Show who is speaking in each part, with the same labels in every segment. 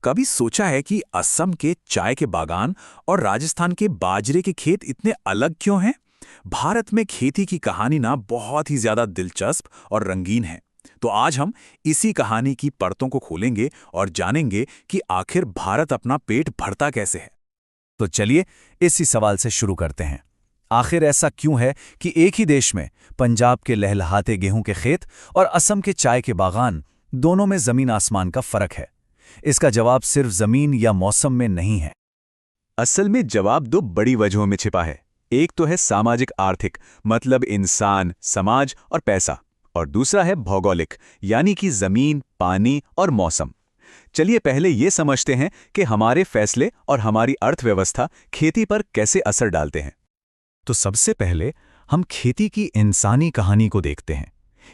Speaker 1: कभी सोचा है कि असम के चाय के बागान और राजस्थान के बाजरे के खेत इतने अलग क्यों हैं? भारत में खेती की कहानी ना बहुत ही ज्यादा दिलचस्प और रंगीन है। तो आज हम इसी कहानी की परतों को खोलेंगे और जानेंगे कि आखिर भारत अपना पेट भरता कैसे है।
Speaker 2: तो चलिए इसी सवाल से शुरू करते हैं। आखिर ऐसा क्यों है कि एक ही देश में पंजाब के लहलहाते गेहूं के खेत और असम के चाय के बागान, दोनों में जमीन आसमान का फर्क है? इसका जवाब सिर्फ जमीन या मौसम में नहीं है।
Speaker 1: असल में जवाब दो बड़ी वजहों में छिपा है। एक तो है सामाजिक आर्थिक, मतलब इंसान, समाज और पैसा, और दूसरा है भौगोलिक, यानी कि जमीन, पानी और मौसम। चलिए पहले ये समझते हैं कि हमारे फैसले और हमारी अर्थव्यवस्था खेती पर कैसे असर डालते हैं।
Speaker 2: तो सबसे पहले हम खेती की इंसानी कहानी को देखते हैं।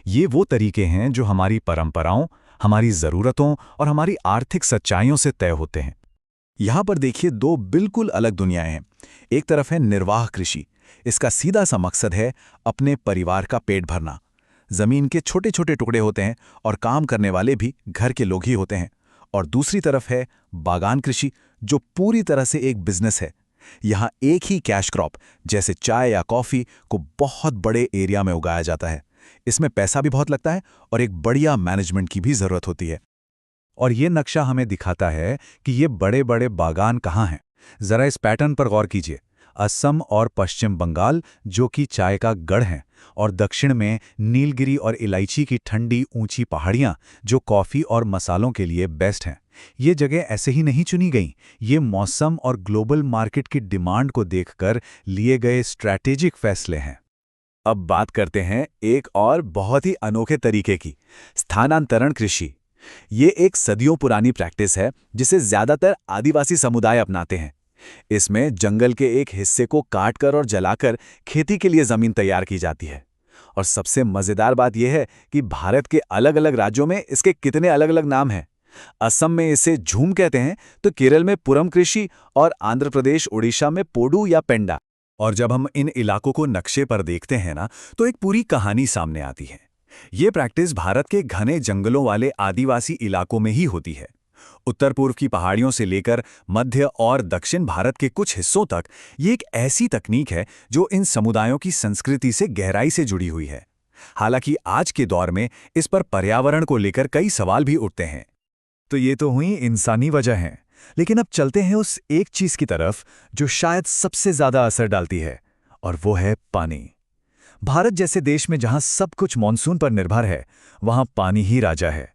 Speaker 2: ये वो तरीके हैं जो हमारी परंपराओं, हमारी ज़रूरतों और हमारी आर्थिक सच्चाइयों से तय होते हैं।
Speaker 1: यहाँ पर देखिए दो बिल्कुल अलग दुनियाएं हैं। एक तरफ है निर्वाह कृषि। इसका सीधा सा मकसद है अपने परिवार का पेट भरना। जमीन के छोटे छोटे टुकड़े होते हैं और काम करने वाले भी घर के लोग ही होते हैं। और दूसरी तरफ है बागान कृषि, जो पूरी तरह से एक बिजनेस है। यहाँ एक ही कैश क्रॉप जैसे चाय या कॉफ़ी को बहुत बड़े एरिया में उगाया जाता है। इसमें पैसा भी बहुत लगता है और एक बढ़िया मैनेजमेंट की भी ज़रूरत होती है।
Speaker 2: और ये नक्शा हमें दिखाता है कि ये बड़े बड़े बागान कहाँ हैं। ज़रा इस पैटर्न पर गौर कीजिए। असम और पश्चिम बंगाल जो कि चाय का गढ़ हैं, और दक्षिण में नीलगिरी और इलायची की ठंडी ऊंची पहाड़ियाँ जो कॉफ़ी और मसालों के लिए बेस्ट हैं। ये जगह ऐसे ही नहीं चुनी गईं, ये मौसम और ग्लोबल मार्केट की डिमांड को देखकर लिए गए स्ट्रैटेजिक फैसले हैं।
Speaker 1: अब बात करते हैं एक और बहुत ही अनोखे तरीके की, स्थानांतरण कृषि। ये एक सदियों पुरानी प्रैक्टिस है जिसे ज्यादातर आदिवासी समुदाय अपनाते हैं। इसमें जंगल के एक हिस्से को काटकर और जलाकर खेती के लिए जमीन तैयार की जाती है। और सबसे मजेदार बात यह है कि भारत के अलग अलग राज्यों में इसके कितने अलग अलग नाम हैं। असम में इसे झूम कहते हैं, तो केरल में पुरम कृषि, और आंध्र प्रदेश उड़ीसा में पोडू या पेंडा।
Speaker 2: और जब हम इन इलाकों को नक्शे पर देखते हैं ना, तो एक पूरी कहानी सामने आती है। ये प्रैक्टिस भारत के घने जंगलों वाले आदिवासी इलाकों में ही होती है। उत्तर पूर्व की पहाड़ियों से लेकर मध्य और दक्षिण भारत के कुछ हिस्सों तक ये एक ऐसी तकनीक है जो इन समुदायों की संस्कृति से गहराई से जुड़ी हुई है। हालांकि आज के दौर में इस पर पर्यावरण को लेकर कई सवाल भी उठते हैं। तो ये तो हुई इंसानी वजह है, लेकिन अब चलते हैं उस एक चीज की तरफ जो शायद सबसे ज्यादा असर डालती है, और वो है पानी। भारत जैसे देश में जहां सब कुछ मानसून पर निर्भर है, वहां पानी ही राजा है।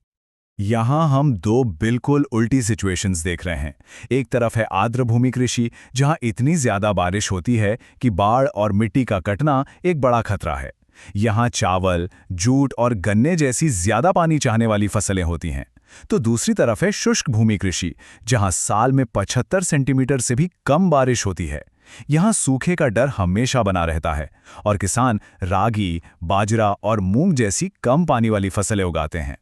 Speaker 2: यहां हम दो बिल्कुल उल्टी सिचुएशंस देख रहे हैं। एक तरफ है आर्द्र भूमि कृषि, जहां इतनी ज्यादा बारिश होती है कि बाढ़ और मिट्टी का कटना एक बड़ा खतरा है। यहां चावल, जूट और गन्ने जैसी ज्यादा पानी चाहने वाली फसलें होती हैं। तो दूसरी तरफ है शुष्क भूमि कृषि, जहां साल में 75 सेंटीमीटर से भी कम बारिश होती है। यहां सूखे का डर हमेशा बना रहता है और किसान रागी, बाजरा और मूंग जैसी कम पानी वाली फसलें उगाते हैं।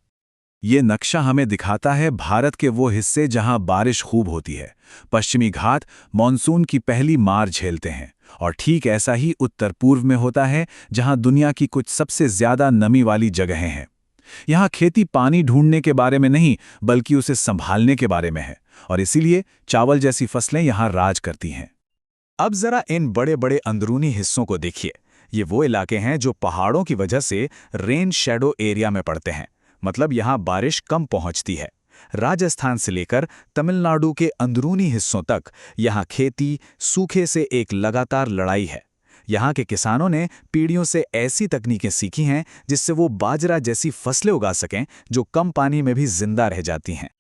Speaker 1: ये नक्शा हमें दिखाता है भारत के वो हिस्से जहां बारिश खूब होती है। पश्चिमी घाट मॉनसून की पहली मार झेलते हैं, और ठीक ऐसा ही उत्तर पूर्व में होता है, जहां दुनिया की कुछ सबसे ज्यादा नमी वाली जगहें हैं। यहाँ खेती पानी ढूंढने के बारे में नहीं, बल्कि उसे संभालने के बारे में है, और इसीलिए चावल जैसी फसलें यहाँ राज करती हैं। अब जरा इन बड़े बड़े अंदरूनी हिस्सों को देखिए। ये वो इलाके हैं जो पहाड़ों की वजह से रेन शैडो एरिया में पड़ते हैं, मतलब यहाँ बारिश कम पहुँचती है। राजस्थान से लेकर तमिलनाडु के अंदरूनी हिस्सों तक यहाँ खेती सूखे से एक लगातार लड़ाई है। यहाँ के किसानों ने पीढ़ियों से ऐसी तकनीकें सीखी हैं जिससे वो बाजरा जैसी फसलें उगा सकें जो कम पानी में भी जिंदा रह जाती हैं।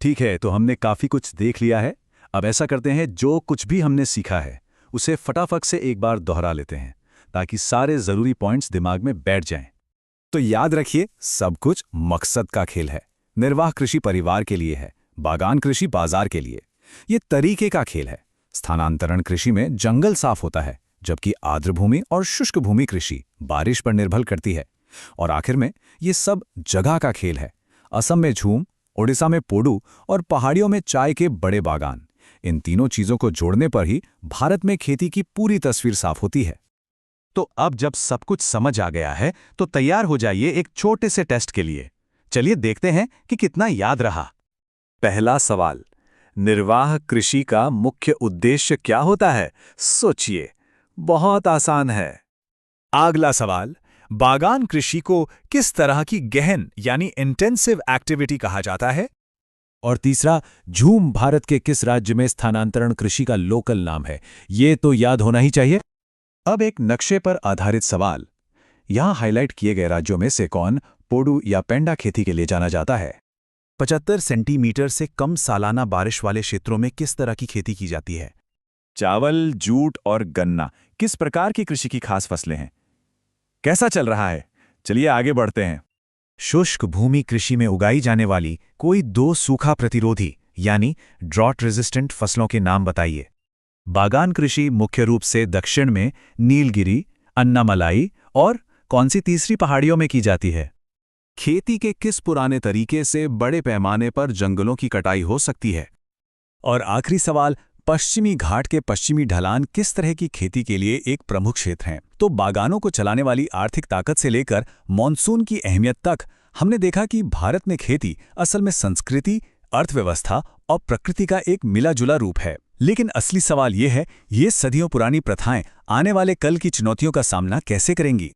Speaker 2: ठीक है, तो हमने काफ़ी कुछ देख लिया है। अब ऐसा करते हैं, जो कुछ भी हमने सीखा है उसे फटाफट से एक बार दोहरा लेते हैं, ताकि सारे ज़रूरी पॉइंट्स दिमाग में बैठ जाएं। तो याद रखिए, सब कुछ मकसद का खेल है। निर्वाह कृषि परिवार के लिए है, बागान कृषि बाजार के लिए। ये तरीके का खेल है। स्थानांतरण कृषि में जंगल साफ होता है, जबकि आर्द्र भूमि और शुष्क भूमि कृषि बारिश पर निर्भर करती है। और आखिर में ये सब जगह का खेल है। असम में झूम, ओडिशा में पोडू और पहाड़ियों में चाय के बड़े बागान। इन तीनों चीजों को जोड़ने पर ही भारत में खेती की पूरी तस्वीर साफ होती है।
Speaker 1: तो अब जब सब कुछ समझ आ गया है, तो तैयार हो जाइए एक छोटे से टेस्ट के लिए। चलिए देखते हैं कि कितना याद रहा। पहला सवाल, निर्वाह कृषि का मुख्य उद्देश्य क्या होता है? सोचिए, बहुत आसान है।
Speaker 2: अगला सवाल, बागान कृषि को किस तरह की गहन यानी इंटेंसिव एक्टिविटी कहा जाता है?
Speaker 1: और तीसरा, झूम भारत के किस राज्य में स्थानांतरण कृषि का लोकल नाम है? ये तो याद होना ही चाहिए। अब एक नक्शे पर आधारित सवाल। यहां हाईलाइट किए गए राज्यों में से कौन पोडू या पेंडा खेती के लिए जाना जाता है?
Speaker 2: 75 सेंटीमीटर से कम सालाना बारिश वाले क्षेत्रों में किस तरह की खेती की जाती है?
Speaker 1: चावल, जूट और गन्ना किस प्रकार की कृषि की खास फसलें हैं? कैसा चल रहा है? चलिए आगे बढ़ते हैं।
Speaker 2: शुष्क भूमि कृषि में उगाई जाने वाली कोई 2 सूखा प्रतिरोधी यानी ड्रॉट रेजिस्टेंट फसलों के नाम बताइए। बागान कृषि मुख्य रूप से दक्षिण में नीलगिरी, अन्नामलाई और कौन सी तीसरी पहाड़ियों में की जाती है?
Speaker 1: खेती के किस पुराने तरीके से बड़े पैमाने पर जंगलों की कटाई हो सकती है? और आखिरी सवाल, पश्चिमी घाट के पश्चिमी ढलान किस तरह की खेती के लिए एक प्रमुख क्षेत्र हैं? तो बागानों को चलाने वाली आर्थिक ताकत से लेकर मॉनसून की अहमियत तक हमने देखा कि भारत में खेती असल में संस्कृति, अर्थव्यवस्था और प्रकृति का एक मिला-जुला रूप है। लेकिन असली सवाल ये है, ये सदियों पुरानी प्रथाएं आने वाले कल की चुनौतियों का सामना कैसे करेंगी?